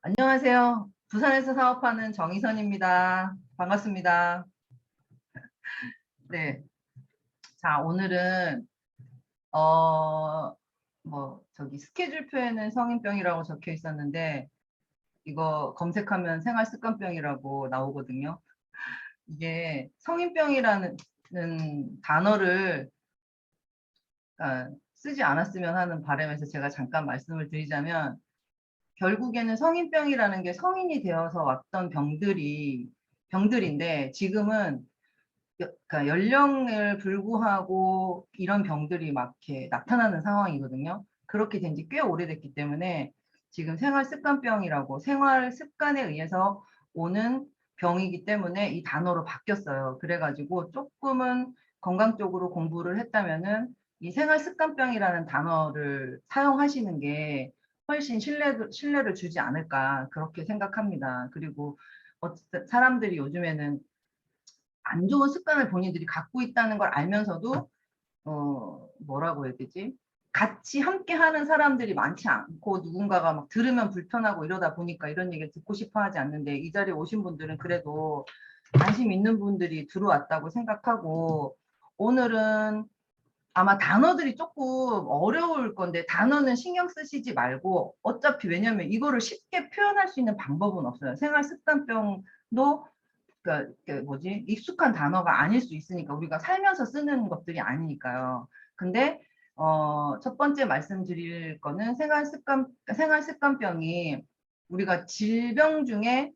안녕하세요. 부산에서 사업하는 정희선입니다. 반갑습니다. 네. 자, 오늘은, 저기 스케줄표에는 성인병이라고 적혀 있었는데, 이거 검색하면 생활습관병이라고 나오거든요. 이게 성인병이라는 단어를 쓰지 않았으면 하는 바람에서 제가 잠깐 말씀을 드리자면, 결국에는 성인병이라는 게 성인이 되어서 왔던 병들인데, 지금은 그러니까 연령을 불구하고 이런 병들이 막 이렇게 나타나는 상황이거든요. 그렇게 된 지 꽤 오래됐기 때문에 지금 생활습관병이라고 생활 습관에 의해서 오는 병이기 때문에 이 단어로 바뀌었어요. 그래가지고 조금은 건강 쪽으로 공부를 했다면은 이 생활습관병이라는 단어를 사용하시는 게 훨씬 신뢰를 주지 않을까 그렇게 생각합니다. 그리고 사람들이 요즘에는 안 좋은 습관을 본인들이 갖고 있다는 걸 알면서도 뭐라고 해야 되지? 같이 함께 하는 사람들이 많지 않고 누군가가 막 들으면 불편하고 이러다 보니까 이런 얘기를 듣고 싶어 하지 않는데 이 자리에 오신 분들은 그래도 관심 있는 분들이 들어왔다고 생각하고 오늘은 아마 단어들이 조금 어려울 건데 단어는 신경 쓰시지 말고 어차피 왜냐면 이거를 쉽게 표현할 수 있는 방법은 없어요. 생활 습관병도 그러니까 뭐지 익숙한 단어가 아닐 수 있으니까 우리가 살면서 쓰는 것들이 아니니까요. 근데 첫 번째 말씀드릴 거는 생활습관병이 우리가 질병 중에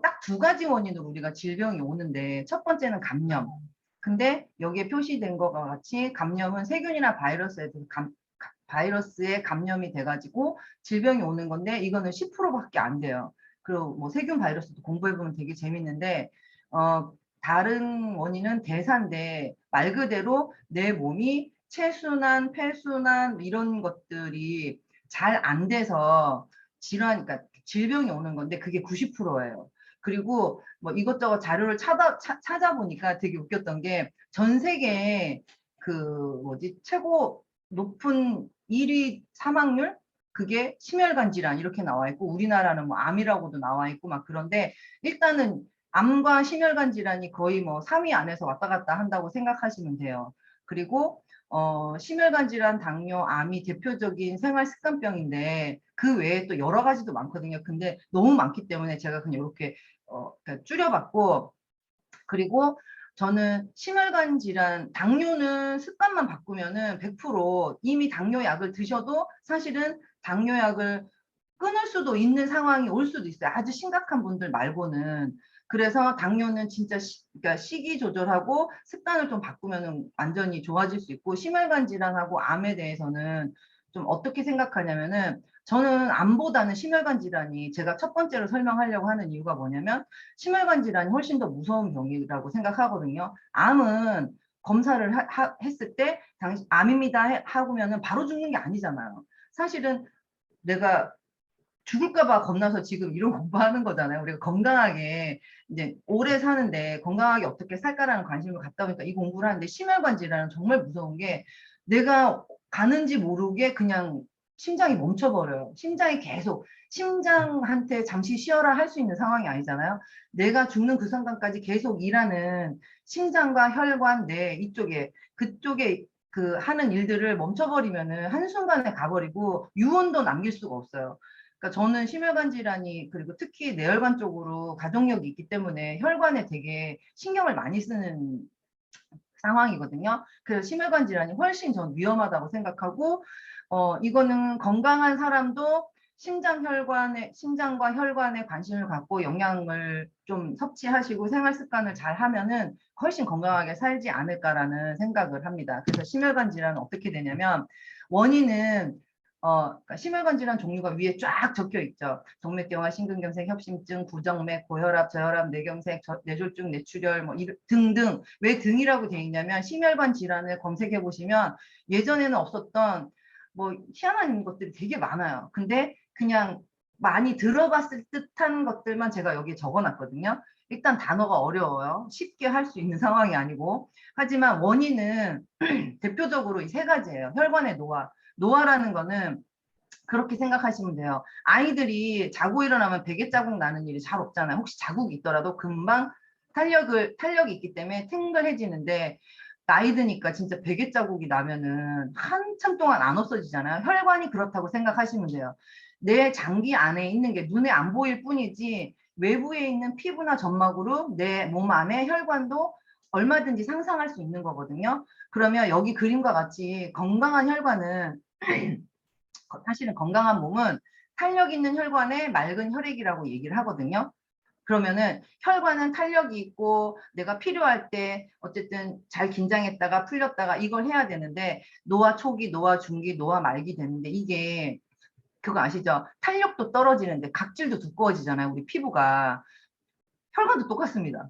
딱 두 가지 원인으로 우리가 질병이 오는데 첫 번째는 감염. 근데 여기에 표시된 것과 같이 감염은 세균이나 바이러스에 감염이 돼가지고 질병이 오는 건데 이거는 10%밖에 안 돼요. 그리고 뭐 세균 바이러스도 공부해보면 되게 재밌는데 다른 원인은 대사인데 말 그대로 내 몸이 체순환, 폐순환 이런 것들이 잘 안 돼서 그러니까 질병이 오는 건데 그게 90%예요. 그리고 뭐 이것저것 자료를 찾아보니까 되게 웃겼던 게 전 세계에 그 뭐지 최고 높은 1위 사망률 그게 심혈관 질환 이렇게 나와 있고 우리나라는 뭐 암이라고도 나와 있고 막 그런데 일단은 암과 심혈관 질환이 거의 뭐 3위 안에서 왔다 갔다 한다고 생각하시면 돼요. 그리고 심혈관 질환, 당뇨, 암이 대표적인 생활 습관병인데 그 외에 또 여러 가지도 많거든요. 근데 너무 많기 때문에 제가 그냥 이렇게 그러니까 줄여봤고 그리고 저는 심혈관 질환, 당뇨는 습관만 바꾸면은 100% 이미 당뇨약을 드셔도 사실은 당뇨약을 끊을 수도 있는 상황이 올 수도 있어요. 아주 심각한 분들 말고는. 그래서 당뇨는 진짜 그러니까 식이 조절하고 습관을 좀 바꾸면은 완전히 좋아질 수 있고 심혈관 질환하고 암에 대해서는 좀 어떻게 생각하냐면은 저는 암보다는 심혈관 질환이 제가 첫 번째로 설명하려고 하는 이유가 뭐냐면 심혈관 질환이 훨씬 더 무서운 병이라고 생각하거든요. 암은 검사를 했을 때 당신 암입니다 하고면은 바로 죽는 게 아니잖아요. 사실은 내가 죽을까 봐 겁나서 지금 이런 공부하는 거잖아요. 우리가 건강하게 이제 오래 사는데 건강하게 어떻게 살까라는 관심을 갖다 보니까 이 공부를 하는데 심혈관 질환은 정말 무서운 게 내가 가는지 모르게 그냥 심장이 멈춰버려요. 심장이 계속 심장한테 잠시 쉬어라 할 수 있는 상황이 아니잖아요. 내가 죽는 그 순간까지 계속 일하는 심장과 혈관 내 이쪽에 그쪽에 그 하는 일들을 멈춰버리면은 한순간에 가버리고 유언도 남길 수가 없어요. 그러니까 저는 심혈관 질환이 그리고 특히 뇌혈관 쪽으로 가족력이 있기 때문에 혈관에 되게 신경을 많이 쓰는 상황이거든요. 그래서 심혈관 질환이 훨씬 전 위험하다고 생각하고 이거는 건강한 사람도 심장과 혈관에 관심을 갖고 영양을 좀 섭취하시고 생활 습관을 잘 하면은 훨씬 건강하게 살지 않을까라는 생각을 합니다. 그래서 심혈관 질환은 어떻게 되냐면 원인은 그러니까 심혈관 질환 종류가 위에 쫙 적혀 있죠. 동맥경화, 심근경색, 협심증, 구정맥, 고혈압, 저혈압, 뇌경색, 뇌졸중, 뇌출혈 뭐 등등. 왜 등이라고 되어 있냐면 심혈관 질환을 검색해 보시면 예전에는 없었던 뭐 희한한 것들이 되게 많아요. 근데 그냥 많이 들어봤을 듯한 것들만 제가 여기에 적어놨거든요. 일단 단어가 어려워요. 쉽게 할 수 있는 상황이 아니고. 하지만 원인은 대표적으로 이 세 가지예요. 혈관의 노화. 노화라는 거는 그렇게 생각하시면 돼요. 아이들이 자고 일어나면 베개 자국 나는 일이 잘 없잖아요. 혹시 자국이 있더라도 금방 탄력이 있기 때문에 탱글해지는데, 나이 드니까 진짜 베개 자국이 나면은 한참 동안 안 없어지잖아요. 혈관이 그렇다고 생각하시면 돼요. 내 장기 안에 있는 게 눈에 안 보일 뿐이지 외부에 있는 피부나 점막으로 내 몸 안에 혈관도 얼마든지 상상할 수 있는 거거든요. 그러면 여기 그림과 같이 건강한 혈관은 사실은 건강한 몸은 탄력 있는 혈관에 맑은 혈액이라고 얘기를 하거든요. 그러면은 혈관은 탄력이 있고 내가 필요할 때 어쨌든 잘 긴장했다가 풀렸다가 이걸 해야 되는데, 노화 초기, 노화 중기, 노화 말기 되는데, 이게 그거 아시죠? 탄력도 떨어지는데 각질도 두꺼워지잖아요. 우리 피부가. 혈관도 똑같습니다.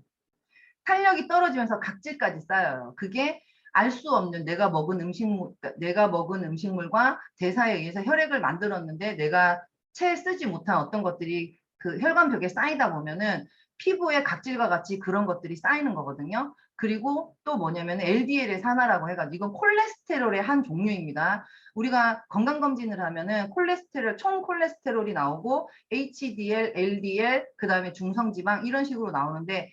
탄력이 떨어지면서 각질까지 쌓여요. 그게 알 수 없는 내가 먹은 음식물과 대사에 의해서 혈액을 만들었는데 내가 채 쓰지 못한 어떤 것들이 그 혈관벽에 쌓이다 보면은 피부에 각질과 같이 그런 것들이 쌓이는 거거든요. 그리고 또 뭐냐면 LDL의 산화라고 해가지고, 이건 콜레스테롤의 한 종류입니다. 우리가 건강검진을 하면은 총 콜레스테롤이 나오고 HDL, LDL, 그 다음에 중성지방 이런 식으로 나오는데,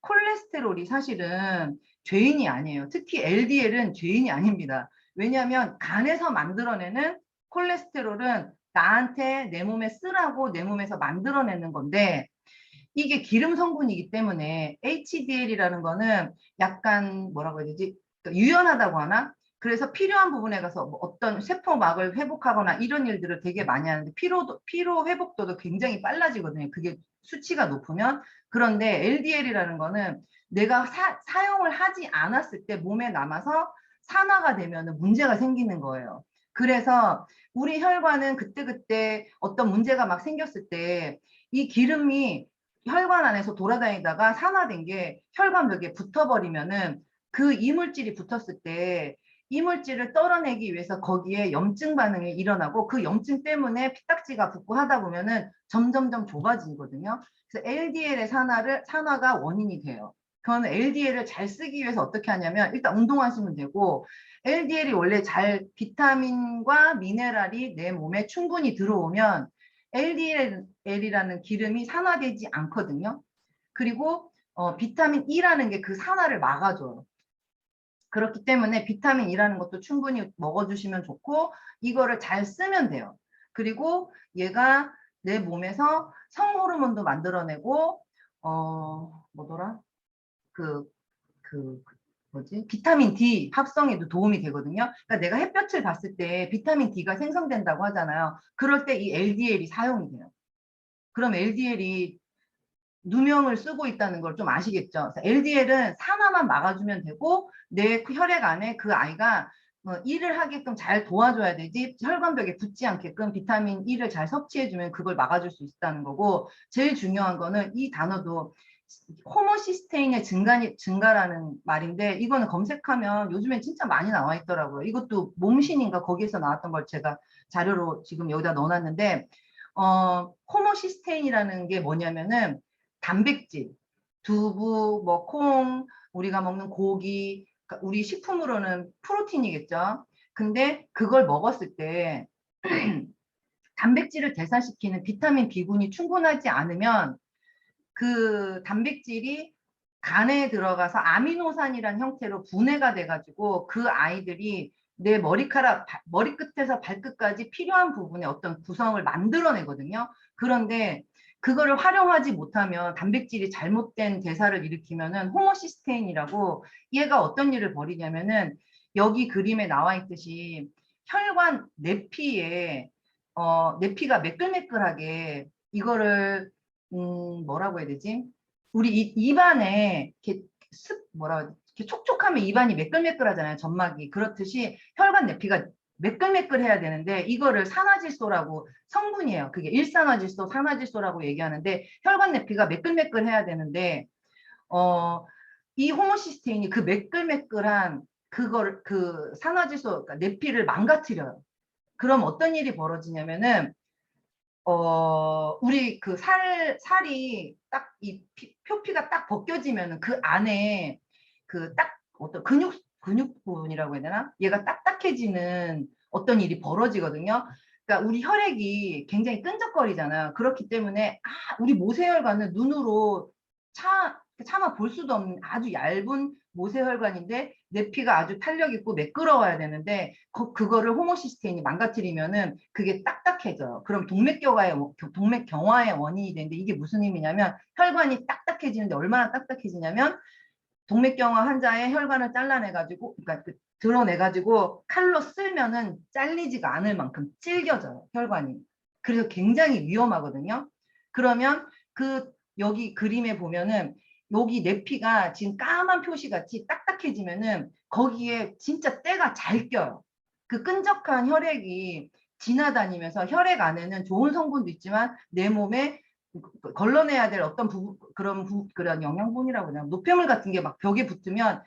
콜레스테롤이 사실은 죄인이 아니에요. 특히 LDL은 죄인이 아닙니다. 왜냐하면 간에서 만들어내는 콜레스테롤은 나한테 내 몸에 쓰라고 내 몸에서 만들어내는 건데, 이게 기름 성분이기 때문에 HDL이라는 거는 약간 뭐라고 해야 되지? 그러니까 유연하다고 하나? 그래서 필요한 부분에 가서 뭐 어떤 세포막을 회복하거나 이런 일들을 되게 많이 하는데, 피로 회복도도 굉장히 빨라지거든요. 그게 수치가 높으면. 그런데 LDL이라는 거는 내가 사용을 하지 않았을 때 몸에 남아서 산화가 되면 문제가 생기는 거예요. 그래서 우리 혈관은 그때그때 어떤 문제가 막 생겼을 때 이 기름이 혈관 안에서 돌아다니다가 산화된 게 혈관벽에 붙어버리면은, 그 이물질이 붙었을 때 이물질을 떨어내기 위해서 거기에 염증 반응이 일어나고, 그 염증 때문에 피딱지가 붙고 하다 보면은 점점점 좁아지거든요. 그래서 LDL의 산화가 원인이 돼요. 그거는 LDL을 잘 쓰기 위해서 어떻게 하냐면, 일단 운동하시면 되고, LDL이 원래 비타민과 미네랄이 내 몸에 충분히 들어오면 LDL이라는 기름이 산화되지 않거든요. 그리고 비타민 E라는 게 그 산화를 막아줘요. 그렇기 때문에 비타민 E라는 것도 충분히 먹어주시면 좋고, 이거를 잘 쓰면 돼요. 그리고 얘가 내 몸에서 성호르몬도 만들어내고, 뭐더라? 그, 뭐지? 비타민 D 합성에도 도움이 되거든요. 그러니까 내가 햇볕을 봤을 때 비타민 D가 생성된다고 하잖아요. 그럴 때 이 LDL이 사용이 돼요. 그럼 LDL이 누명을 쓰고 있다는 걸 좀 아시겠죠? LDL은 산화만 막아주면 되고, 내 혈액 안에 그 아이가 일을 하게끔 잘 도와줘야 되지, 혈관벽에 붙지 않게끔 비타민 E를 잘 섭취해주면 그걸 막아줄 수 있다는 거고, 제일 중요한 거는 이 단어도 호모시스테인의 증가라는 말인데, 이거는 검색하면 요즘에 진짜 많이 나와 있더라고요. 이것도 몸신인가 거기에서 나왔던 걸 제가 자료로 지금 여기다 넣어놨는데, 호모시스테인이라는 게 뭐냐면은 단백질, 두부, 뭐 콩, 우리가 먹는 고기, 그러니까 우리 식품으로는 프로틴이겠죠. 근데 그걸 먹었을 때 단백질을 대사시키는 비타민 B군이 충분하지 않으면 그 단백질이 간에 들어가서 아미노산이라는 형태로 분해가 돼가지고 그 아이들이 내 머리끝에서 발끝까지 필요한 부분에 어떤 구성을 만들어내거든요. 그런데 그거를 활용하지 못하면 단백질이 잘못된 대사를 일으키면은 호모시스테인이라고, 얘가 어떤 일을 벌이냐면은 여기 그림에 나와 있듯이 혈관 내피에 내피가 매끌매끌하게 이거를 뭐라고 해야 되지? 우리 입안에 이렇게 이렇게 촉촉하면 입안이 매끌매끌하잖아요. 점막이. 그렇듯이 혈관 내피가 매끌매끌해야 되는데, 이거를 산화질소라고, 성분이에요. 그게 일산화질소, 산화질소라고 얘기하는데, 혈관 내피가 매끌매끌해야 되는데 이 호모시스테인이 그 매끌매끌한 그 산화질소, 그러니까 내피를 망가뜨려요. 그럼 어떤 일이 벌어지냐면은 우리 그 살이 딱 이 표피가 딱 벗겨지면 그 안에 그 딱 어떤 근육 부분이라고 해야 되나? 얘가 딱딱해지는 어떤 일이 벌어지거든요. 그러니까 우리 혈액이 굉장히 끈적거리잖아요. 그렇기 때문에 우리 모세혈관은 눈으로 차마 볼 수도 없는 아주 얇은 모세혈관인데 내 피가 아주 탄력 있고 매끄러워야 되는데 그거를 호모시스테인이 망가뜨리면은 그게 딱딱해져요. 그럼 동맥경화의 원인이 되는데 이게 무슨 의미냐면 혈관이 딱딱해지는데 얼마나 딱딱해지냐면 동맥경화 환자의 혈관을 잘라내가지고 그러니까 드러내가지고 칼로 쓸면은 잘리지가 않을 만큼 질겨져요, 혈관이. 그래서 굉장히 위험하거든요. 그러면 여기 그림에 보면은 여기 내 피가 지금 까만 표시같이 딱딱해지면은 거기에 진짜 때가 잘 껴요. 그 끈적한 혈액이 지나다니면서 혈액 안에는 좋은 성분도 있지만 내 몸에 걸러내야 될 어떤 그런 영양분이라고 그냥 노폐물 같은 게 막 벽에 붙으면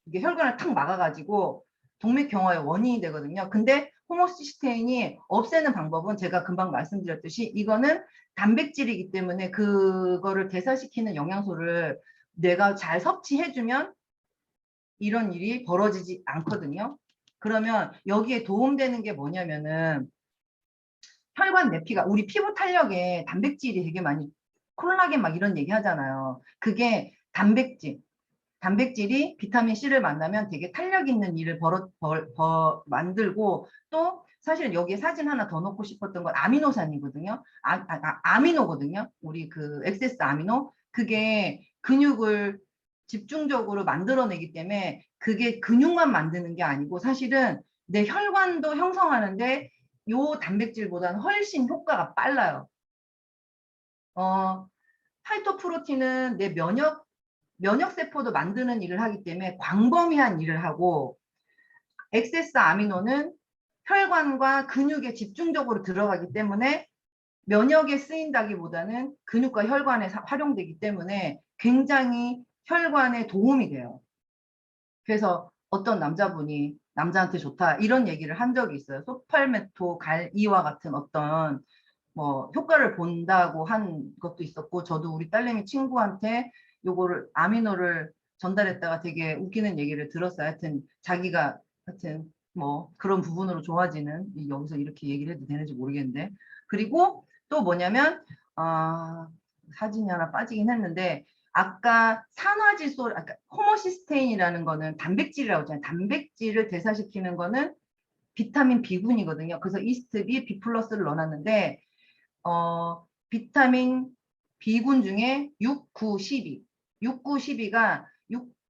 이게 혈관을 탁 막아가지고 동맥경화의 원인이 되거든요. 근데 호모시스테인이 없애는 방법은 제가 금방 말씀드렸듯이 이거는 단백질이기 때문에 그거를 대사시키는 영양소를 내가 잘 섭취해주면 이런 일이 벌어지지 않거든요. 그러면 여기에 도움되는 게 뭐냐면은 혈관 내피가 우리 피부 탄력에 단백질이 되게 많이 콜라겐 막 이런 얘기 하잖아요. 그게 단백질이 비타민 C를 만나면 되게 탄력 있는 일을 만들고 또 사실 여기에 사진 하나 더 넣고 싶었던 건 아미노산이거든요. 아미노거든요. 우리 그 엑세스 아미노. 그게 근육을 집중적으로 만들어내기 때문에 그게 근육만 만드는 게 아니고 사실은 내 혈관도 형성하는데 요 단백질보다는 훨씬 효과가 빨라요. 파이토프로틴은 내 면역세포도 만드는 일을 하기 때문에 광범위한 일을 하고 엑세스 아미노는 혈관과 근육에 집중적으로 들어가기 때문에 면역에 쓰인다기보다는 근육과 혈관에 활용되기 때문에 굉장히 혈관에 도움이 돼요. 그래서 어떤 남자분이 남자한테 좋다 이런 얘기를 한 적이 있어요. 소팔메토 갈이와 같은 어떤 뭐 효과를 본다고 한 것도 있었고 저도 우리 딸내미 친구한테 요거를 아미노를 전달했다가 되게 웃기는 얘기를 들었어요. 하여튼 자기가 하여튼 뭐 그런 부분으로 좋아지는 여기서 이렇게 얘기를 해도 되는지 모르겠는데 그리고 또 뭐냐면 사진이 하나 빠지긴 했는데 아까 산화질소 아까 호모시스테인이라는 거는 단백질이라고 했잖아요. 단백질을 대사시키는 거는 비타민 B군이거든요. 그래서 이스트 B, B 플러스를 넣어놨는데 비타민 B군 중에 6, 9, 12. 6, 9, 12가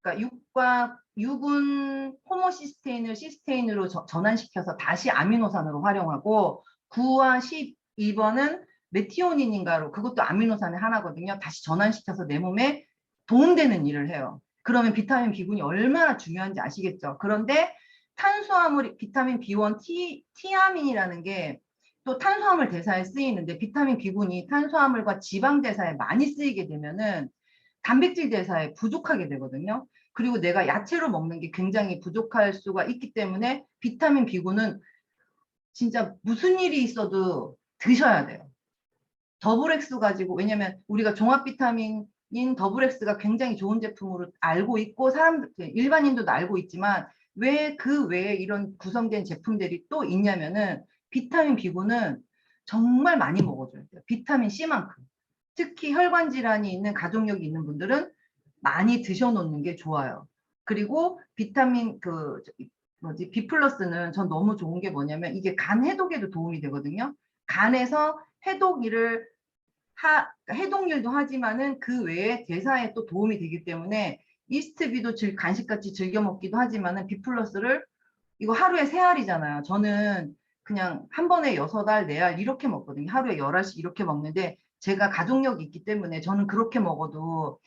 그러니까 6은 호모시스테인을 시스테인으로 전환시켜서 다시 아미노산으로 활용하고 9와 12번은 메티오닌인가로 그것도 아미노산의 하나거든요. 다시 전환시켜서 내 몸에 도움되는 일을 해요. 그러면 비타민 B군이 얼마나 중요한지 아시겠죠? 그런데 탄수화물 비타민 B1 티아민이라는 게 또 탄수화물 대사에 쓰이는데 비타민 B군이 탄수화물과 지방 대사에 많이 쓰이게 되면은 단백질 대사에 부족하게 되거든요. 그리고 내가 야채로 먹는 게 굉장히 부족할 수가 있기 때문에 비타민 B군은 진짜 무슨 일이 있어도 드셔야 돼요. 더블엑스 가지고 왜냐면 우리가 종합 비타민인 더블엑스가 굉장히 좋은 제품으로 알고 있고 사람들 일반인도 알고 있지만 왜 그 외에 이런 구성된 제품들이 또 있냐면은 비타민 B군은 정말 많이 먹어줘야 돼요. 비타민 C만큼. 특히 혈관 질환이 있는 가족력이 있는 분들은 많이 드셔놓는 게 좋아요. 그리고 비타민 B 플러스는 전 너무 좋은 게 뭐냐면 이게 간 해독에도 도움이 되거든요. 간에서 해독일도 하지만은 그 외에 대사에 또 도움이 되기 때문에 이스트비도 간식같이 즐겨 먹기도 하지만은 B 플러스를 이거 하루에 3알이잖아요. 저는 그냥 한 번에 6알, 4알 이렇게 먹거든요. 하루에 11알씩 이렇게 먹는데 제가 가족력이 있기 때문에 저는 그렇게 먹어도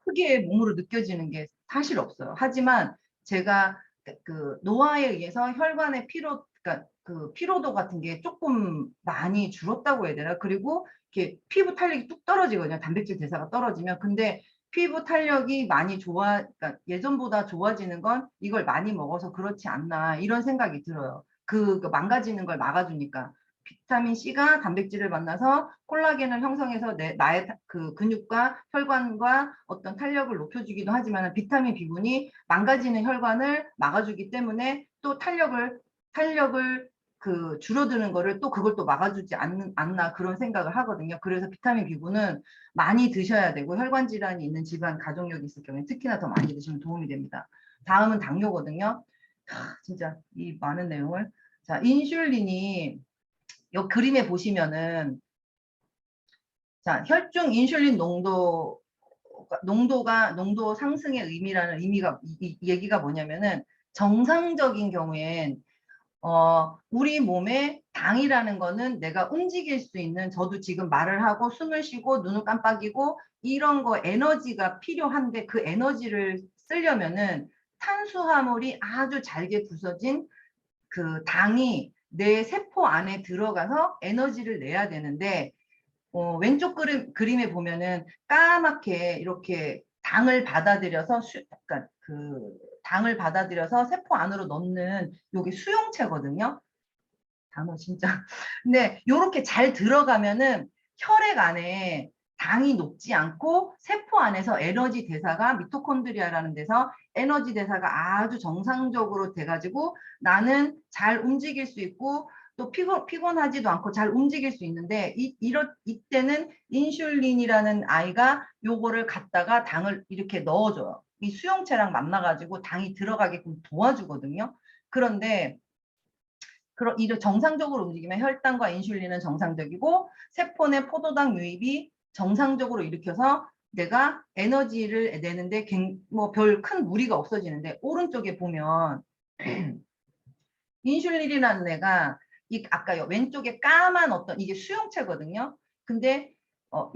크게 몸으로 느껴지는 게 사실 없어요. 하지만 제가 그 노화에 의해서 혈관의 그러니까 그 피로도 같은 게 조금 많이 줄었다고 해야 되나? 그리고 이렇게 피부 탄력이 뚝 떨어지거든요. 단백질 대사가 떨어지면. 근데 피부 탄력이 많이 그러니까 예전보다 좋아지는 건 이걸 많이 먹어서 그렇지 않나 이런 생각이 들어요. 그 망가지는 걸 막아주니까. 비타민 C가 단백질을 만나서 콜라겐을 형성해서 나의 그 근육과 혈관과 어떤 탄력을 높여주기도 하지만 비타민 B군이 망가지는 혈관을 막아주기 때문에 또 탄력을 그 줄어드는 거를 또 그걸 또 막아주지 않나 그런 생각을 하거든요. 그래서 비타민 B9는 많이 드셔야 되고 혈관 질환이 있는 집안 가족력이 있을 경우에 특히나 더 많이 드시면 도움이 됩니다. 다음은 당뇨거든요. 진짜 이 많은 내용을. 자, 인슐린이 이 그림에 보시면은 자, 혈중 인슐린 농도 상승의 의미라는 이 얘기가 뭐냐면은 정상적인 경우엔 우리 몸에 당이라는 거는 내가 움직일 수 있는, 저도 지금 말을 하고 숨을 쉬고 눈을 깜빡이고 이런 거 에너지가 필요한데 그 에너지를 쓰려면은 탄수화물이 아주 잘게 부서진 그 당이 내 세포 안에 들어가서 에너지를 내야 되는데 왼쪽 그림에 보면은 까맣게 이렇게 당을 받아들여서 약간 그 당을 받아들여서 세포 안으로 넣는 요게 수용체거든요. 단어 진짜. 근데 요렇게 잘 들어가면은 혈액 안에 당이 녹지 않고 세포 안에서 에너지 대사가 미토콘드리아라는 데서 에너지 대사가 아주 정상적으로 돼가지고 나는 잘 움직일 수 있고 또 피곤하지도 않고 잘 움직일 수 있는데 이때는 인슐린이라는 아이가 요거를 갖다가 당을 이렇게 넣어줘요. 이 수용체랑 만나가지고 당이 들어가게끔 도와주거든요. 그런데 이를 정상적으로 움직이면 혈당과 인슐린은 정상적이고 세포 내 포도당 유입이 정상적으로 일으켜서 내가 에너지를 내는데 뭐 별 큰 무리가 없어지는데 오른쪽에 보면 인슐린이라는 애가 아까 왼쪽에 까만 어떤 이게 수용체거든요. 근데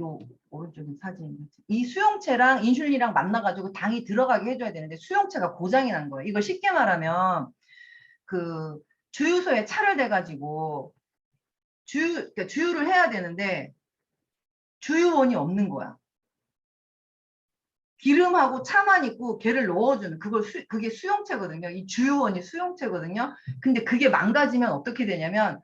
요 오른쪽에 사진 이 수용체랑 인슐린이랑 만나가지고 당이 들어가게 해줘야 되는데 수용체가 고장이 난 거예요. 이걸 쉽게 말하면 그 주유소에 차를 대가지고 그러니까 주유를 해야 되는데 주유원이 없는 거야. 기름하고 차만 있고 걔를 넣어주는 그게 수용체거든요. 이 주유원이 수용체거든요. 근데 그게 망가지면 어떻게 되냐면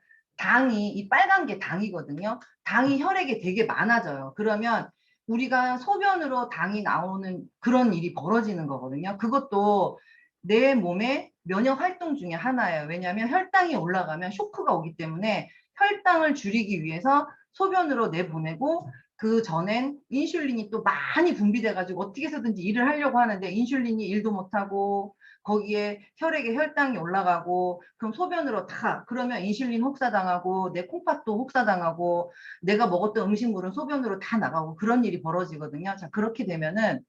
이 빨간 게 당이거든요. 당이 혈액에 되게 많아져요. 그러면 우리가 소변으로 당이 나오는 그런 일이 벌어지는 거거든요. 그것도 내 몸의 면역 활동 중에 하나예요. 왜냐하면 혈당이 올라가면 쇼크가 오기 때문에 혈당을 줄이기 위해서 소변으로 내보내고 그 전엔 인슐린이 또 많이 분비돼가지고 어떻게 해서든지 일을 하려고 하는데 인슐린이 일도 못하고 거기에 혈액에 혈당이 올라가고 그럼 소변으로 그러면 인슐린 혹사당하고 내 콩팥도 혹사당하고 내가 먹었던 음식물은 소변으로 다 나가고 그런 일이 벌어지거든요. 자, 그렇게 되면은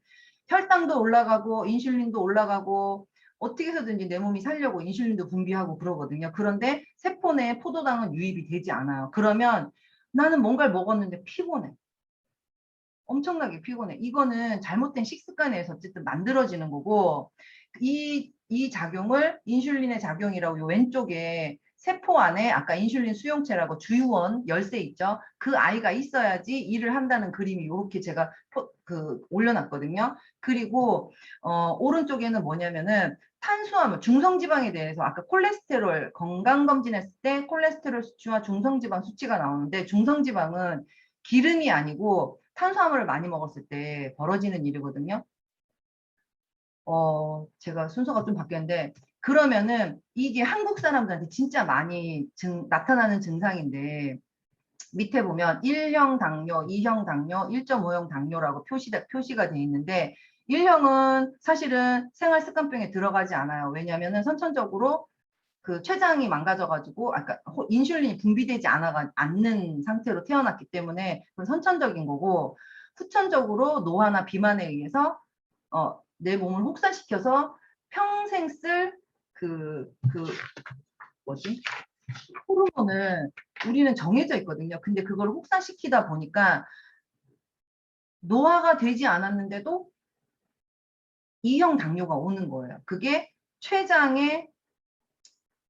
혈당도 올라가고 인슐린도 올라가고 어떻게 해서든지 내 몸이 살려고 인슐린도 분비하고 그러거든요. 그런데 세포 내에 포도당은 유입이 되지 않아요. 그러면 나는 뭔가를 먹었는데 피곤해. 엄청나게 피곤해. 이거는 잘못된 식습관에서 어쨌든 만들어지는 거고 이 작용을 인슐린의 작용이라고 요 왼쪽에 세포 안에 아까 인슐린 수용체라고 주유원 열쇠 있죠. 그 아이가 있어야지 일을 한다는 그림이 이렇게 제가 올려놨거든요. 그리고 오른쪽에는 뭐냐면은 탄수화물, 중성지방에 대해서 아까 콜레스테롤 건강검진했을 때 콜레스테롤 수치와 중성지방 수치가 나오는데 중성지방은 기름이 아니고 탄수화물을 많이 먹었을 때 벌어지는 일이거든요. 제가 순서가 좀 바뀌었는데 그러면은 이게 한국 사람들한테 진짜 많이 나타나는 증상인데 밑에 보면 1형 당뇨, 2형 당뇨, 1.5형 당뇨라고 표시가 돼 있는데 1형은 사실은 생활습관병에 들어가지 않아요. 왜냐하면 선천적으로 그 췌장이 망가져가지고 아까 인슐린이 분비되지 않는 상태로 태어났기 때문에 그건 선천적인 거고 후천적으로 노화나 비만에 의해서 내 몸을 혹사시켜서 평생 쓸 뭐지? 호르몬을 우리는 정해져 있거든요. 근데 그걸 혹사시키다 보니까 노화가 되지 않았는데도 2형 당뇨가 오는 거예요. 그게 췌장의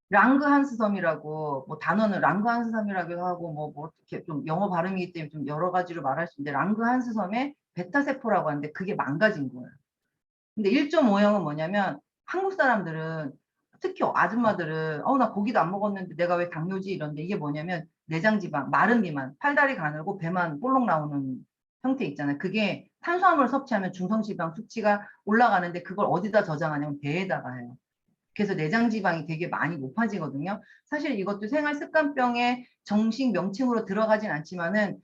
랑그한스섬이라고 뭐 단어는 랑그한스섬이라고 하고 뭐 이렇게 좀 영어 발음이기 때문에 좀 여러 가지로 말할 수 있는데 랑그한스섬의 베타세포라고 하는데 그게 망가진 거예요. 근데 1.5형은 뭐냐면 한국 사람들은 특히 아줌마들은 나 고기도 안 먹었는데 내가 왜 당뇨지 이런데 이게 뭐냐면 내장지방, 마른 비만, 팔다리 가늘고 배만 볼록 나오는 형태 있잖아요. 그게 탄수화물 섭취하면 중성지방 수치가 올라가는데 그걸 어디다 저장하냐면 배에다가 해요. 그래서 내장 지방이 되게 많이 높아지거든요. 사실 이것도 생활습관병의 정식 명칭으로 들어가진 않지만은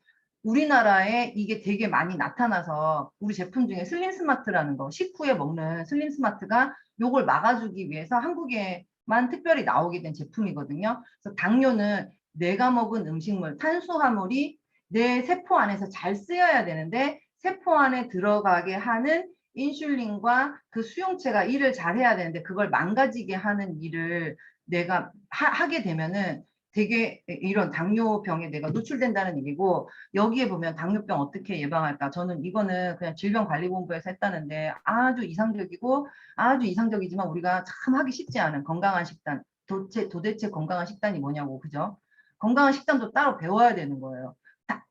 우리나라에 이게 되게 많이 나타나서 우리 제품 중에 슬림 스마트라는 거, 식후에 먹는 슬림 스마트가 요걸 막아주기 위해서 한국에만 특별히 나오게 된 제품이거든요. 그래서 당뇨는 내가 먹은 음식물, 탄수화물이 내 세포 안에서 잘 쓰여야 되는데 세포 안에 들어가게 하는 인슐린과 그 수용체가 일을 잘 해야 되는데 그걸 망가지게 하는 일을 내가 하게 되면은 되게 이런 당뇨병에 내가 노출된다는 얘기고, 여기에 보면 당뇨병 어떻게 예방할까? 저는 이거는 그냥 질병관리본부에서 했다는데 아주 이상적이고 아주 이상적이지만 우리가 참 하기 쉽지 않은 건강한 식단. 도대체 건강한 식단이 뭐냐고, 그죠? 건강한 식단도 따로 배워야 되는 거예요.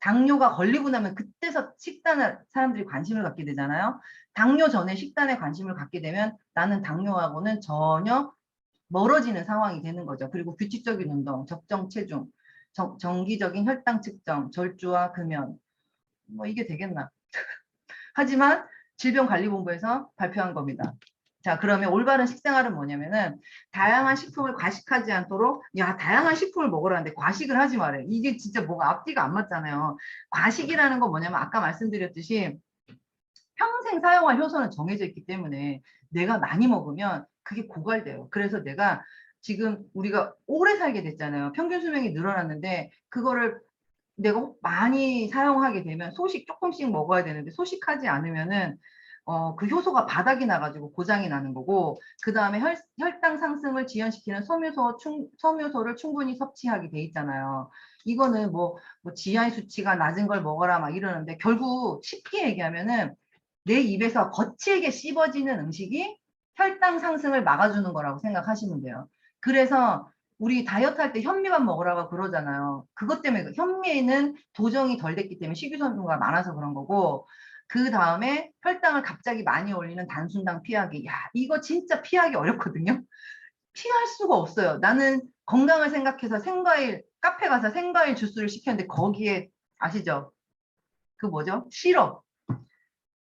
당뇨가 걸리고 나면 그때서 식단을 사람들이 관심을 갖게 되잖아요. 당뇨 전에 식단에 관심을 갖게 되면 나는 당뇨하고는 전혀 멀어지는 상황이 되는 거죠. 그리고 규칙적인 운동, 적정 체중, 정기적인 혈당 측정, 절주와 금연, 뭐 이게 되겠나. 하지만 질병관리본부에서 발표한 겁니다. 자, 그러면 올바른 식생활은 뭐냐면은 다양한 식품을 과식하지 않도록, 야, 다양한 식품을 먹으라는데 과식을 하지 말아요. 이게 진짜 뭐가 앞뒤가 안 맞잖아요. 과식이라는 건 뭐냐면 아까 말씀드렸듯이 평생 사용할 효소는 정해져 있기 때문에 내가 많이 먹으면 그게 고갈돼요. 그래서 내가 지금 우리가 오래 살게 됐잖아요. 평균 수명이 늘어났는데 그거를 내가 많이 사용하게 되면 소식 조금씩 먹어야 되는데 소식하지 않으면은 그 효소가 바닥이 나가지고 고장이 나는 거고, 그 다음에 혈당 상승을 지연시키는 섬유소를 충분히 섭취하게 돼 있잖아요. 이거는 뭐 GI 수치가 낮은 걸 먹어라 막 이러는데 결국 쉽게 얘기하면은 내 입에서 거칠게 씹어지는 음식이 혈당 상승을 막아주는 거라고 생각하시면 돼요. 그래서 우리 다이어트 할 때 현미밥 먹으라고 그러잖아요. 그것 때문에 현미에는 도정이 덜 됐기 때문에 식이섬유가 많아서 그런 거고, 그 다음에 혈당을 갑자기 많이 올리는 단순당 피하기. 야, 이거 진짜 피하기 어렵거든요. 피할 수가 없어요. 나는 건강을 생각해서 생과일, 카페 가서 생과일 주스를 시켰는데 거기에 아시죠? 그 뭐죠? 시럽.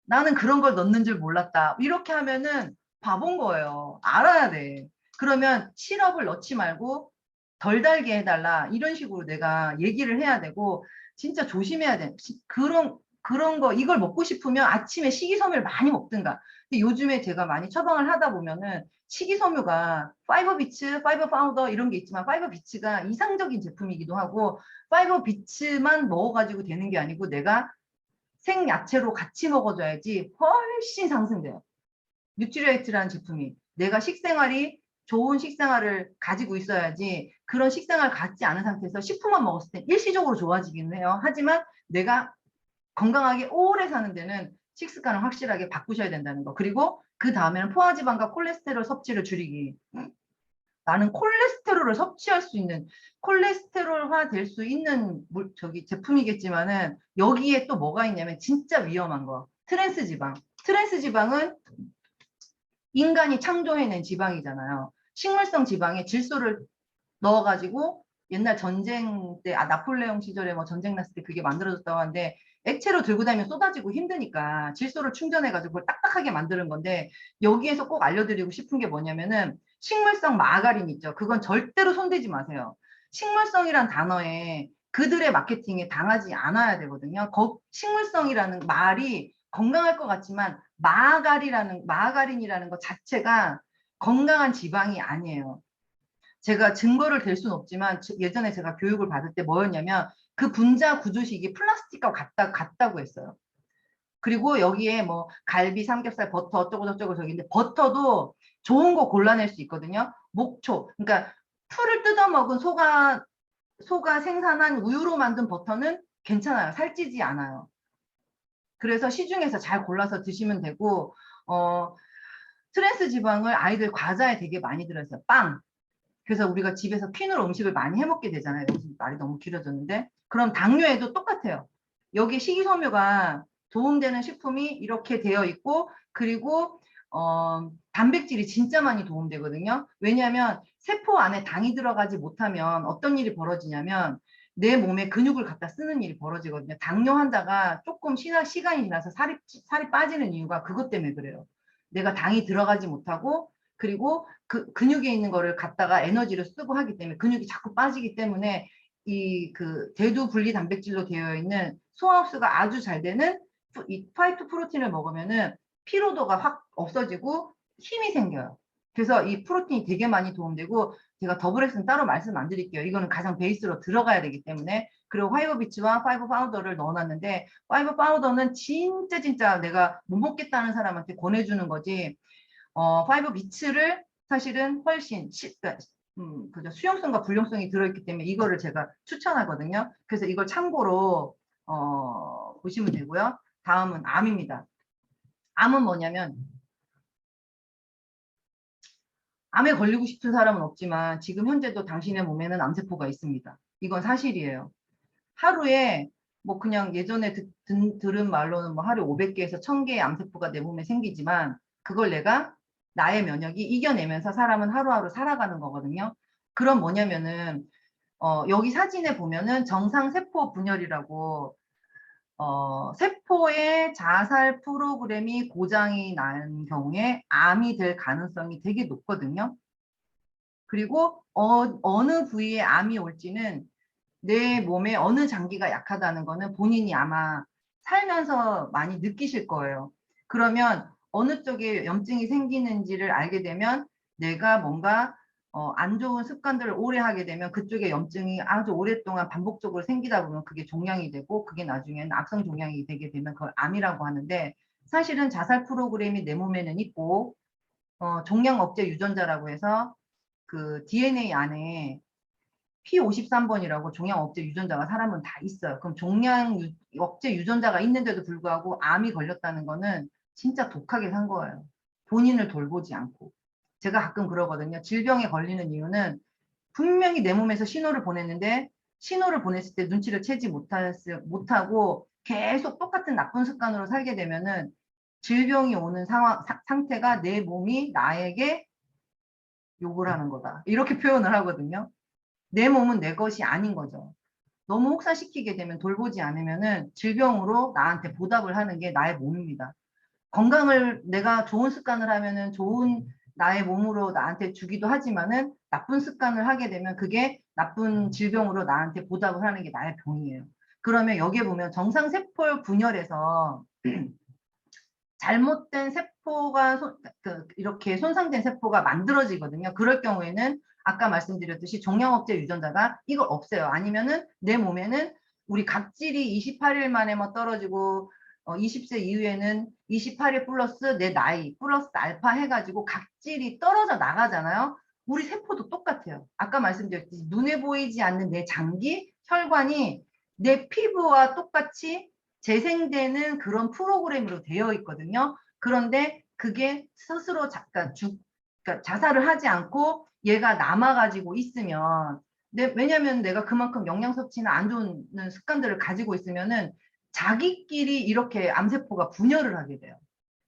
나는 그런 걸 넣는 줄 몰랐다. 이렇게 하면은 바본 거예요. 알아야 돼. 그러면 시럽을 넣지 말고 덜 달게 해달라. 이런 식으로 내가 얘기를 해야 되고, 진짜 조심해야 돼. 그런 거, 이걸 먹고 싶으면 아침에 식이섬유를 많이 먹든가. 근데 요즘에 제가 많이 처방을 하다 보면은 식이섬유가 파이버 비츠, 파이버 파우더 이런 게 있지만 파이버 비츠가 이상적인 제품이기도 하고, 파이버 비츠만 먹어가지고 되는 게 아니고 내가 생야채로 같이 먹어줘야지 훨씬 상승돼요. 뉴트리에이트라는 제품이 내가 식생활이 좋은 식생활을 가지고 있어야지, 그런 식생활을 갖지 않은 상태에서 식품만 먹었을 때 일시적으로 좋아지기는 해요. 하지만 내가 건강하게 오래 사는 데는 식습관을 확실하게 바꾸셔야 된다는 거. 그리고 그 다음에는 포화지방과 콜레스테롤 섭취를 줄이기. 나는 콜레스테롤을 섭취할 수 있는, 콜레스테롤화 될 수 있는 제품이겠지만은 여기에 또 뭐가 있냐면 진짜 위험한 거. 트랜스 지방. 트랜스 지방은 인간이 창조해낸 지방이잖아요. 식물성 지방에 질소를 넣어가지고 옛날 전쟁 때, 나폴레옹 시절에 뭐 전쟁 났을 때 그게 만들어졌다고 하는데, 액체로 들고 다니면 쏟아지고 힘드니까 질소를 충전해가지고 그걸 딱딱하게 만드는 건데, 여기에서 꼭 알려드리고 싶은 게 뭐냐면은 식물성 마가린 있죠. 그건 절대로 손대지 마세요. 식물성이란 단어에 그들의 마케팅에 당하지 않아야 되거든요. 식물성이라는 말이 건강할 것 같지만 마가린이라는 것 자체가 건강한 지방이 아니에요. 제가 증거를 댈 수는 없지만 예전에 제가 교육을 받을 때 뭐였냐면 그 분자 구조식이 플라스틱과 같다고 했어요. 그리고 여기에 뭐 갈비, 삼겹살, 버터 어쩌고 저쩌고 저기 있는데 버터도 좋은 거 골라낼 수 있거든요. 목초. 그러니까 풀을 뜯어먹은 소가 생산한 우유로 만든 버터는 괜찮아요. 살찌지 않아요. 그래서 시중에서 잘 골라서 드시면 되고, 트랜스 지방을 아이들 과자에 되게 많이 들어있어요. 빵. 그래서 우리가 집에서 퀸으로 음식을 많이 해먹게 되잖아요. 여기서 말이 너무 길어졌는데. 그럼 당뇨에도 똑같아요. 여기 식이섬유가 도움되는 식품이 이렇게 되어 있고, 그리고 단백질이 진짜 많이 도움되거든요. 왜냐하면 세포 안에 당이 들어가지 못하면 어떤 일이 벌어지냐면 내 몸에 근육을 갖다 쓰는 일이 벌어지거든요. 당뇨 환자가 조금 시간이 지나서 살이 빠지는 이유가 그것 때문에 그래요. 내가 당이 들어가지 못하고 그리고 그 근육에 있는 거를 갖다가 에너지로 쓰고 하기 때문에 근육이 자꾸 빠지기 때문에 이 그 대두 분리 단백질로 되어 있는 소화 흡수가 아주 잘 되는 이 파이토 프로틴을 먹으면은 피로도가 확 없어지고 힘이 생겨요. 그래서 이 프로틴이 되게 많이 도움되고 제가 더블엑스는 따로 말씀 안 드릴게요. 이거는 가장 베이스로 들어가야 되기 때문에. 그리고 화이브 비치와 파이브 파우더를 넣어놨는데 파이브 파우더는 진짜 내가 못 먹겠다는 사람한테 권해주는 거지. 파이브 비치를 사실은 훨씬 그죠. 수용성과 불용성이 들어있기 때문에 이거를 제가 추천하거든요. 그래서 이걸 참고로 보시면 되고요. 다음은 암입니다. 암은 뭐냐면 암에 걸리고 싶은 사람은 없지만 지금 현재도 당신의 몸에는 암세포가 있습니다. 이건 사실이에요. 하루에 뭐 그냥 예전에 들은 말로는 뭐 하루에 500개에서 1000개의 암세포가 내 몸에 생기지만 그걸 내가 나의 면역이 이겨내면서 사람은 하루하루 살아가는 거거든요. 그럼 뭐냐면은 여기 사진에 보면은 정상세포 분열이라고 세포의 자살 프로그램이 고장이 난 경우에 암이 될 가능성이 되게 높거든요. 그리고 어느 부위에 암이 올지는 내 몸에 어느 장기가 약하다는 거는 본인이 아마 살면서 많이 느끼실 거예요. 그러면 어느 쪽에 염증이 생기는지를 알게 되면 내가 뭔가 안 좋은 습관들을 오래 하게 되면 그쪽에 염증이 아주 오랫동안 반복적으로 생기다 보면 그게 종양이 되고 그게 나중에는 악성 종양이 되게 되면 그걸 암이라고 하는데 사실은 자살 프로그램이 내 몸에는 있고 종양 억제 유전자라고 해서 그 DNA 안에 P53번이라고 종양 억제 유전자가 사람은 다 있어요. 그럼 종양 억제 유전자가 있는데도 불구하고 암이 걸렸다는 거는 진짜 독하게 산 거예요. 본인을 돌보지 않고. 제가 가끔 그러거든요. 질병에 걸리는 이유는 분명히 내 몸에서 신호를 보냈는데 신호를 보냈을 때 눈치를 채지 못하고 계속 똑같은 나쁜 습관으로 살게 되면은 질병이 오는 상태가 내 몸이 나에게 욕을 하는 거다. 이렇게 표현을 하거든요. 내 몸은 내 것이 아닌 거죠. 너무 혹사시키게 되면 돌보지 않으면은 질병으로 나한테 보답을 하는 게 나의 몸입니다. 건강을 내가 좋은 습관을 하면은 좋은 나의 몸으로 나한테 주기도 하지만은 나쁜 습관을 하게 되면 그게 나쁜 질병으로 나한테 보답을 하는 게 나의 병이에요. 그러면 여기에 보면 정상세포 분열에서 잘못된 세포가 이렇게 손상된 세포가 만들어지거든요. 그럴 경우에는 아까 말씀드렸듯이 종양억제 유전자가 이걸 없애요. 아니면은 내 몸에는 우리 각질이 28일 만에 뭐 떨어지고 20세 이후에는 28일 플러스 내 나이 플러스 알파 해가지고 각질이 떨어져 나가잖아요. 우리 세포도 똑같아요. 아까 말씀드렸듯이 눈에 보이지 않는 내 장기, 혈관이 내 피부와 똑같이 재생되는 그런 프로그램으로 되어 있거든요. 그런데 그게 스스로 그러니까 자살을 하지 않고 얘가 남아가지고 있으면 왜냐면 내가 그만큼 영양 섭취나 안 좋은 습관들을 가지고 있으면은 자기끼리 이렇게 암세포가 분열을 하게 돼요.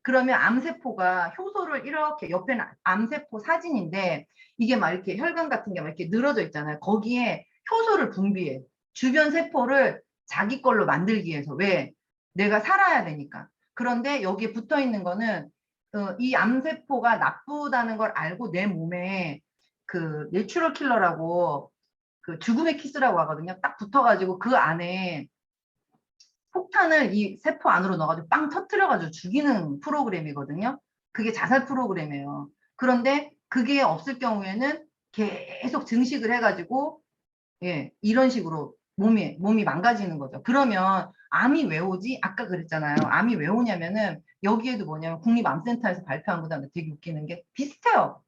그러면 암세포가 효소를 이렇게 옆에는 암세포 사진인데 이게 막 이렇게 혈관 같은 게 막 이렇게 늘어져 있잖아요. 거기에 효소를 분비해. 주변 세포를 자기 걸로 만들기 위해서. 왜? 내가 살아야 되니까. 그런데 여기에 붙어 있는 거는 이 암세포가 나쁘다는 걸 알고 내 몸에 그 내추럴 킬러라고 그 죽음의 키스라고 하거든요. 딱 붙어가지고 그 안에 폭탄을 이 세포 안으로 넣어가지고 빵 터트려가지고 죽이는 프로그램이거든요. 그게 자살 프로그램이에요. 그런데 그게 없을 경우에는 계속 증식을 해가지고 예, 이런 식으로 몸이 망가지는 거죠. 그러면 암이 왜 오지? 아까 그랬잖아요. 암이 왜 오냐면은 여기에도 뭐냐면 국립암센터에서 발표한 거다. 되게 웃기는 게 비슷해요.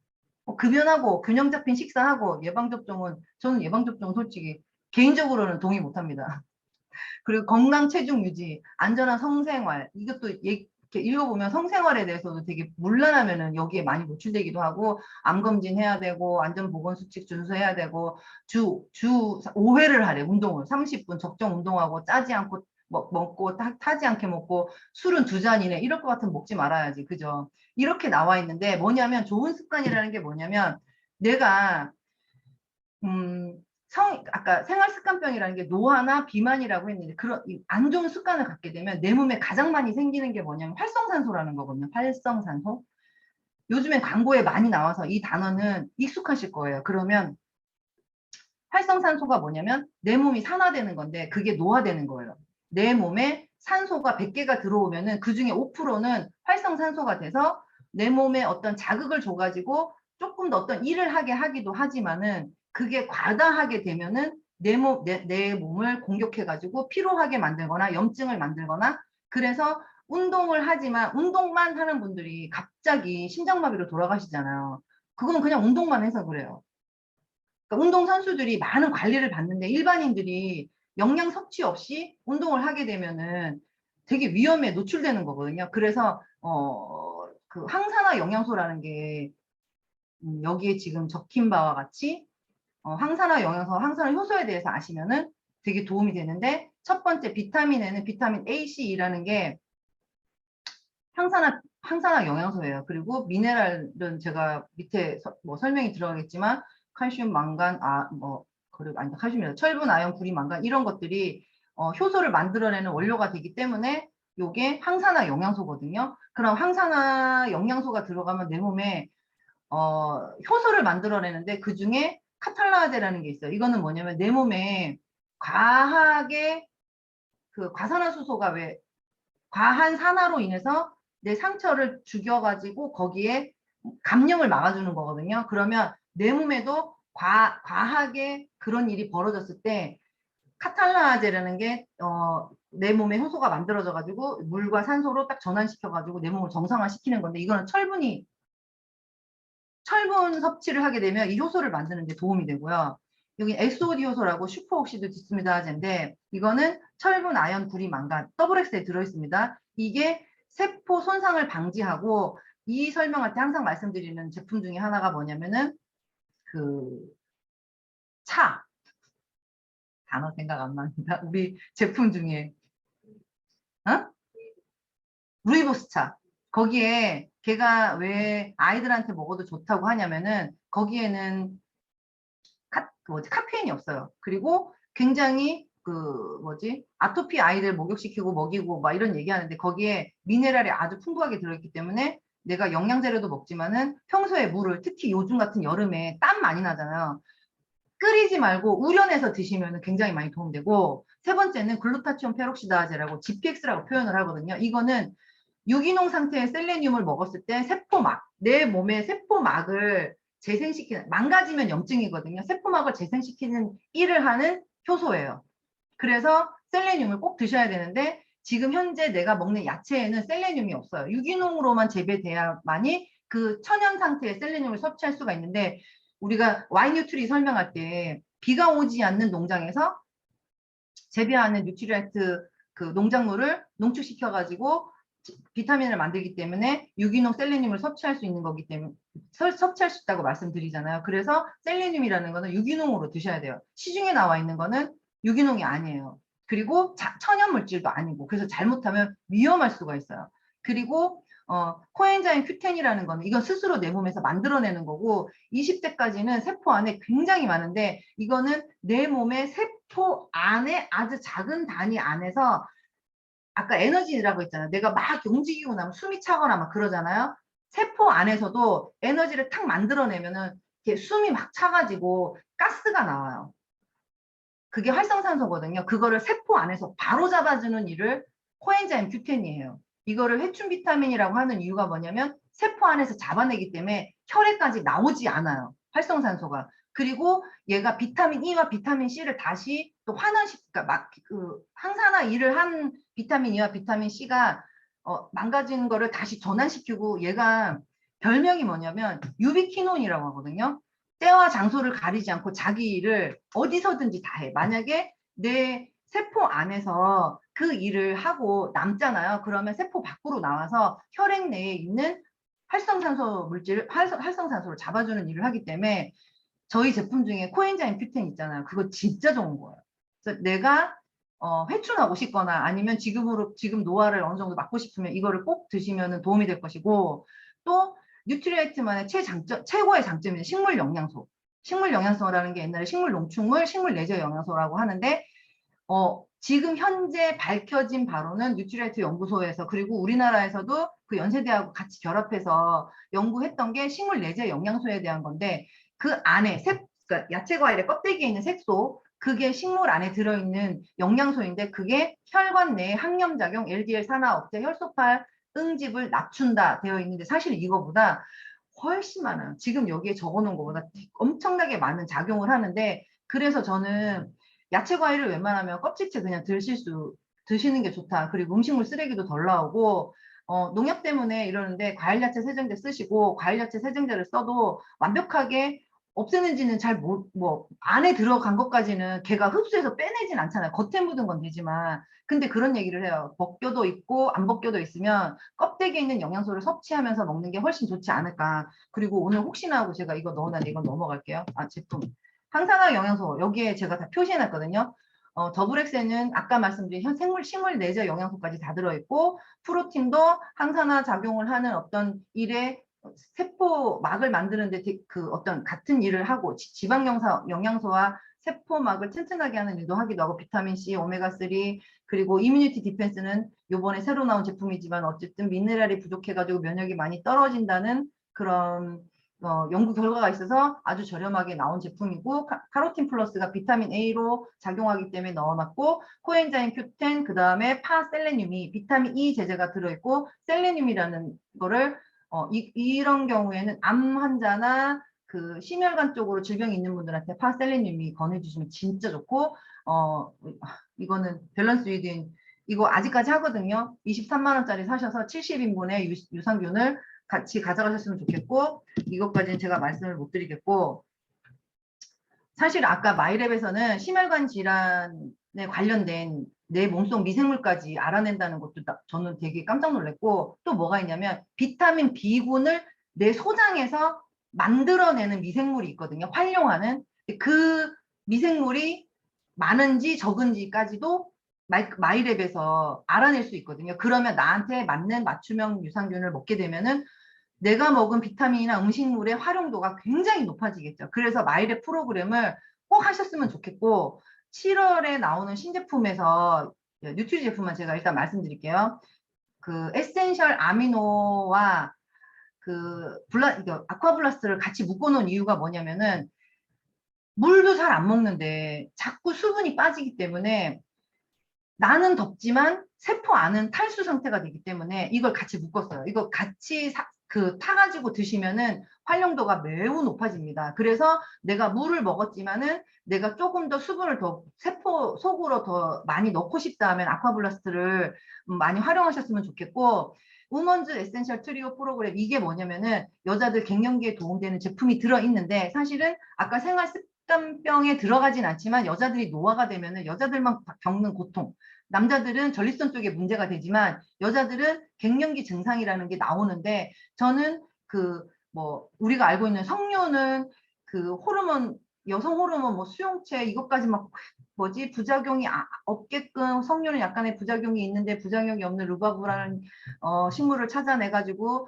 급여하고 균형 잡힌 식사하고 예방접종은 저는 예방접종 솔직히 개인적으로는 동의 못합니다. 그리고 건강 체중 유지, 안전한 성생활 이것도 이렇게 읽어보면 성생활에 대해서도 되게 문란하면은 여기에 많이 노출되기도 하고 암 검진해야 되고 안전보건수칙 준수해야 되고 주 5회를 하래 운동을 30분 적정 운동하고 짜지 않고 먹고 타지 않게 먹고 술은 2잔 이내 이럴 것 같으면 먹지 말아야지 그죠? 이렇게 나와 있는데 뭐냐면 좋은 습관이라는 게 뭐냐면 내가 아까 생활습관병이라는 게 노화나 비만이라고 했는데 그런 안 좋은 습관을 갖게 되면 내 몸에 가장 많이 생기는 게 뭐냐면 활성산소라는 거거든요. 활성산소. 요즘에 광고에 많이 나와서 이 단어는 익숙하실 거예요. 그러면 활성산소가 뭐냐면 내 몸이 산화되는 건데 그게 노화되는 거예요. 내 몸에 산소가 100개가 들어오면은 그중에 5%는 활성산소가 돼서 내 몸에 어떤 자극을 줘가지고 조금 더 어떤 일을 하게 하기도 하지만은 그게 과다하게 되면은 내 몸을 공격해가지고 피로하게 만들거나 염증을 만들거나 그래서 운동을 하지만 운동만 하는 분들이 갑자기 심장마비로 돌아가시잖아요. 그건 그냥 운동만 해서 그래요. 그러니까 운동선수들이 많은 관리를 받는데 일반인들이 영양 섭취 없이 운동을 하게 되면은 되게 위험에 노출되는 거거든요. 그래서 그 항산화 영양소라는 게 여기에 지금 적힌 바와 같이 항산화 영양소, 항산화 효소에 대해서 아시면은 되게 도움이 되는데 첫 번째 비타민에는 비타민 A, C라는 게 항산화 영양소예요. 그리고 미네랄은 제가 밑에 뭐 설명이 들어가겠지만 칼슘, 망간, 그리고 아니 칼슘이라 철분, 아연, 구리, 망간 이런 것들이 효소를 만들어내는 원료가 되기 때문에 요게 항산화 영양소거든요. 그럼 항산화 영양소가 들어가면 내 몸에 효소를 만들어내는데 그 중에 카탈라제라는 게 있어요. 이거는 뭐냐면 내 몸에 과하게 그 과산화수소가 왜 과한 산화로 인해서 내 상처를 죽여가지고 거기에 감염을 막아주는 거거든요. 그러면 내 몸에도 과하게 그런 일이 벌어졌을 때 카탈라제라는 게 내 몸에 효소가 만들어져 가지고 물과 산소로 딱 전환시켜 가지고 내 몸을 정상화시키는 건데 이거는 철분 섭취를 하게 되면 이 효소를 만드는 데 도움이 되고요. 여기 SOD 효소라고 슈퍼옥시드 디스미다제인데 이거는 철분, 아연, 구리, 망간, XX에 들어있습니다. 이게 세포 손상을 방지하고 이 설명할 때 항상 말씀드리는 제품 중에 하나가 뭐냐면은 그 차, 단어 생각 안 납니다. 우리 제품 중에 루이보스 차. 거기에 걔가 왜 아이들한테 먹어도 좋다고 하냐면은 거기에는 카페인이 없어요. 그리고 굉장히 아토피 아이들 목욕시키고 먹이고 막 이런 얘기하는데 거기에 미네랄이 아주 풍부하게 들어있기 때문에 내가 영양제로도 먹지만은 평소에 물을 특히 요즘 같은 여름에 땀 많이 나잖아요. 끓이지 말고 우려내서 드시면 굉장히 많이 도움되고 세 번째는 글루타치온 페록시다제라고 GPX라고 표현을 하거든요. 이거는 유기농 상태의 셀레늄을 먹었을 때 세포막, 내 몸의 세포막을 재생시키는, 망가지면 염증이거든요. 세포막을 재생시키는 일을 하는 효소예요. 그래서 셀레늄을 꼭 드셔야 되는데 지금 현재 내가 먹는 야채에는 셀레늄이 없어요. 유기농으로만 재배돼야만이 그 천연 상태의 셀레늄을 섭취할 수가 있는데 우리가 와이뉴트리 설명할 때 비가 오지 않는 농장에서 재배하는 뉴트리언트 그 농작물을 농축시켜 가지고 비타민을 만들기 때문에 유기농 셀레늄을 섭취할 수 있는 거기 때문에 섭취할 수 있다고 말씀드리잖아요. 그래서 셀레늄이라는 거는 유기농으로 드셔야 돼요. 시중에 나와 있는 거는 유기농이 아니에요. 그리고 천연 물질도 아니고 그래서 잘못하면 위험할 수가 있어요. 그리고 코엔자임 Q10이라는 거는 이건 스스로 내 몸에서 만들어내는 거고 20대까지는 세포 안에 굉장히 많은데 이거는 내 몸의 세포 안에 아주 작은 단위 안에서 아까 에너지라고 했잖아요. 내가 막 움직이고 나면 숨이 차거나 막 그러잖아요. 세포 안에서도 에너지를 탁 만들어내면은 이렇게 숨이 막 차가지고 가스가 나와요. 그게 활성산소거든요. 그거를 세포 안에서 바로 잡아주는 일을 코엔자임 Q10이에요. 이거를 해충 비타민이라고 하는 이유가 뭐냐면 세포 안에서 잡아내기 때문에 혈액까지 나오지 않아요. 활성산소가. 그리고 얘가 비타민 E와 비타민 C를 다시 또 그러니까 그 항산화 일을 한 비타민 E와 비타민 C가 망가진 거를 다시 전환시키고 얘가 별명이 뭐냐면 유비키논이라고 하거든요. 때와 장소를 가리지 않고 자기 일을 어디서든지 다 해. 만약에 내 세포 안에서 그 일을 하고 남잖아요. 그러면 세포 밖으로 나와서 혈액 내에 있는 활성산소를 잡아주는 일을 하기 때문에 저희 제품 중에 코엔자임 Q10 있잖아요. 그거 진짜 좋은 거예요. 그래서 내가 회춘하고 싶거나 아니면 지금 노화를 어느 정도 막고 싶으면 이거를 꼭 드시면 도움이 될 것이고 또 뉴트리에이트만의 최고의 장점이 식물 영양소. 식물 영양소라는 게 옛날에 식물 농축물, 식물 내재 영양소라고 하는데 지금 현재 밝혀진 바로는 뉴트리라이트 연구소에서 그리고 우리나라에서도 그 연세대하고 같이 결합해서 연구했던 게 식물 내재 영양소에 대한 건데 그 안에 그러니까 야채 과일의 껍데기에 있는 색소 그게 식물 안에 들어있는 영양소인데 그게 혈관 내 항염작용 LDL 산화 억제 혈소판 응집을 낮춘다 되어 있는데 사실 이거보다 훨씬 많아요. 지금 여기에 적어놓은 것보다 엄청나게 많은 작용을 하는데 그래서 저는 야채 과일을 웬만하면 껍질째 그냥 드시는 게 좋다. 그리고 음식물 쓰레기도 덜 나오고 농약 때문에 이러는데 과일 야채 세정제 쓰시고 과일 야채 세정제를 써도 완벽하게 없애는지는 잘 뭐 안에 들어간 것까지는 걔가 흡수해서 빼내진 않잖아요. 겉에 묻은 건 되지만 근데 그런 얘기를 해요. 벗겨도 있고 안 벗겨도 있으면 껍데기에 있는 영양소를 섭취하면서 먹는 게 훨씬 좋지 않을까. 그리고 오늘 혹시나 하고 제가 이거 넣어놨는데 이건 넘어갈게요. 제품. 항산화 영양소 여기에 제가 다 표시해놨거든요. 더블엑스에는 아까 말씀드린 식물 내재 영양소까지 다 들어있고 프로틴도 항산화 작용을 하는 어떤 일에 세포막을 만드는데 그 어떤 같은 일을 하고 지방 영양소와 세포막을 튼튼하게 하는 일도 하기도 하고 비타민C, 오메가3 그리고 이뮤니티 디펜스는 요번에 새로 나온 제품이지만 어쨌든 미네랄이 부족해가지고 면역이 많이 떨어진다는 그런 연구 결과가 있어서 아주 저렴하게 나온 제품이고 카로틴 플러스가 비타민 A로 작용하기 때문에 넣어놨고 코엔자임 Q10 그 다음에 파셀레늄이 비타민 E 제제가 들어있고 셀레늄이라는 거를 이런 경우에는 암 환자나 그 심혈관 쪽으로 질병이 있는 분들한테 파셀레늄이 권해주시면 진짜 좋고 이거는 밸런스 위드인 이거 아직까지 하거든요. 23만 원짜리 사셔서 70인분의 유산균을 같이 가져가셨으면 좋겠고 이것까지는 제가 말씀을 못 드리겠고 사실 아까 마이랩에서는 심혈관 질환에 관련된 내 몸속 미생물까지 알아낸다는 것도 저는 되게 깜짝 놀랐고 또 뭐가 있냐면 비타민 B군을 내 소장에서 만들어내는 미생물이 있거든요. 활용하는 그 미생물이 많은지 적은지까지도 마이랩에서 알아낼 수 있거든요. 그러면 나한테 맞는 맞춤형 유산균을 먹게 되면은 내가 먹은 비타민이나 음식물의 활용도가 굉장히 높아지겠죠. 그래서 마이랩 프로그램을 꼭 하셨으면 좋겠고 7월에 나오는 신제품에서 뉴트리 제품만 제가 일단 말씀드릴게요. 그 에센셜 아미노와 그 아쿠아블라스트를 같이 묶어놓은 이유가 뭐냐면은 물도 잘 안 먹는데 자꾸 수분이 빠지기 때문에 나는 덥지만 세포 안은 탈수 상태가 되기 때문에 이걸 같이 묶었어요. 이거 같이 타가지고 드시면은 활용도가 매우 높아집니다. 그래서 내가 물을 먹었지만은 내가 조금 더 수분을 더 세포 속으로 더 많이 넣고 싶다 하면 아쿠아블라스트를 많이 활용하셨으면 좋겠고 우먼즈 에센셜 트리오 프로그램 이게 뭐냐면은 여자들 갱년기에 도움되는 제품이 들어있는데 사실은 아까 생활 습관병에 들어가진 않지만 여자들이 노화가 되면은 여자들만 겪는 고통 남자들은 전립선 쪽에 문제가 되지만 여자들은 갱년기 증상이라는 게 나오는데 저는 우리가 알고 있는 성류는 그 호르몬 여성 호르몬 뭐 수용체 이것까지 막 부작용이 없게끔 성류는 약간의 부작용이 있는데 부작용이 없는 루바브라는 식물을 찾아내 가지고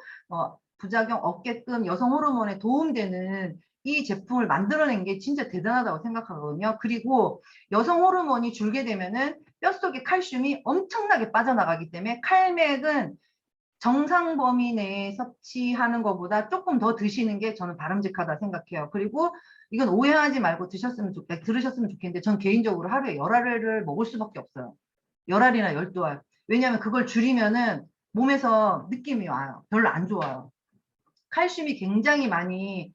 부작용 없게끔 여성 호르몬에 도움되는 이 제품을 만들어낸 게 진짜 대단하다고 생각하거든요. 그리고 여성 호르몬이 줄게 되면은 뼛속에 칼슘이 엄청나게 빠져나가기 때문에 칼맥은 정상 범위 내에 섭취하는 것보다 조금 더 드시는 게 저는 바람직하다 생각해요. 그리고 이건 오해하지 말고 들으셨으면 좋겠는데 전 개인적으로 하루에 10알을 먹을 수밖에 없어요. 10알이나 12알. 왜냐하면 그걸 줄이면은 몸에서 느낌이 와요. 별로 안 좋아요. 칼슘이 굉장히 많이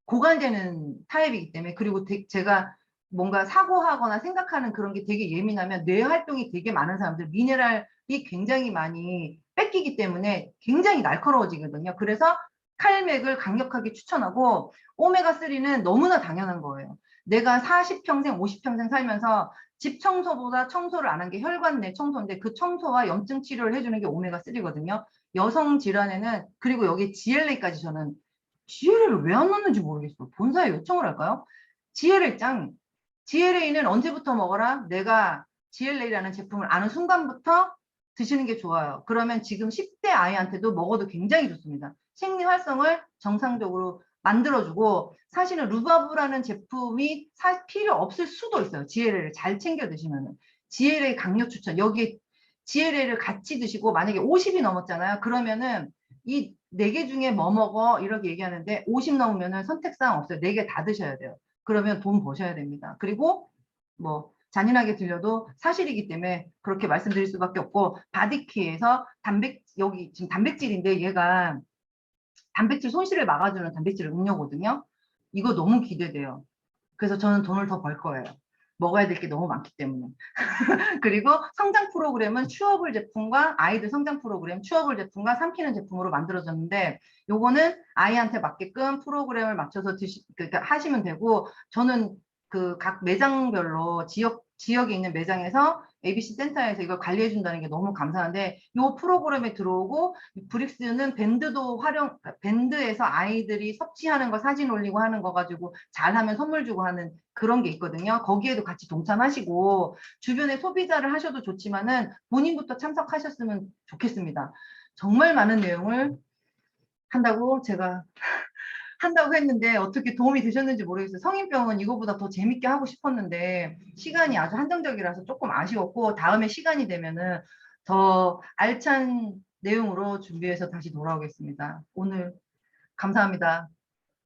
고갈되는 타입이기 때문에 그리고 제가 뭔가 사고하거나 생각하는 그런 게 되게 예민하면 뇌 활동이 되게 많은 사람들 미네랄이 굉장히 많이 뺏기기 때문에 굉장히 날카로워지거든요. 그래서 칼맥을 강력하게 추천하고 오메가3는 너무나 당연한 거예요. 내가 40평생 50평생 살면서 집 청소보다 청소를 안 한 게 혈관 내 청소인데 그 청소와 염증 치료를 해주는 게 오메가3거든요. 여성 질환에는 그리고 여기 GLA까지 저는 GLA를 왜 안 넣는지 모르겠어. 본사에 요청을 할까요? GLA 짱. GLA는 언제부터 먹어라? 내가 GLA라는 제품을 아는 순간부터 드시는 게 좋아요. 그러면 지금 10대 아이한테도 먹어도 굉장히 좋습니다. 생리 활성을 정상적으로 만들어주고 사실은 루바브라는 제품이 필요 없을 수도 있어요. GLA를 잘 챙겨 드시면은. GLA 강력 추천. 여기 GLA를 같이 드시고 만약에 50이 넘었잖아요. 그러면은 이 4개 중에 뭐 먹어? 이렇게 얘기하는데 50 넘으면은 선택사항 없어요. 4개 다 드셔야 돼요. 그러면 돈 버셔야 됩니다. 그리고 뭐 잔인하게 들려도 사실이기 때문에 그렇게 말씀드릴 수밖에 없고, 바디키에서 여기 지금 단백질인데 얘가 단백질 손실을 막아주는 단백질 음료거든요. 이거 너무 기대돼요. 그래서 저는 돈을 더 벌 거예요. 먹어야 될 게 너무 많기 때문에. 그리고 성장 프로그램은 추어블 제품과 아이들 성장 프로그램, 추어블 제품과 삼키는 제품으로 만들어졌는데, 요거는 아이한테 맞게끔 프로그램을 맞춰서 그러니까 하시면 되고, 저는 그 각 매장별로 지역에 있는 매장에서 ABC 센터에서 이걸 관리해 준다는 게 너무 감사한데, 요 프로그램에 들어오고 브릭스는 밴드도 밴드에서 아이들이 섭취하는 거 사진 올리고 하는 거 가지고 잘하면 선물 주고 하는 그런 게 있거든요. 거기에도 같이 동참하시고 주변에 소비자를 하셔도 좋지만은 본인부터 참석하셨으면 좋겠습니다. 정말 많은 내용을 제가 한다고 했는데 어떻게 도움이 되셨는지 모르겠어요. 성인병은 이거보다 더 재밌게 하고 싶었는데 시간이 아주 한정적이라서 조금 아쉬웠고, 다음에 시간이 되면은 더 알찬 내용으로 준비해서 다시 돌아오겠습니다. 오늘 감사합니다.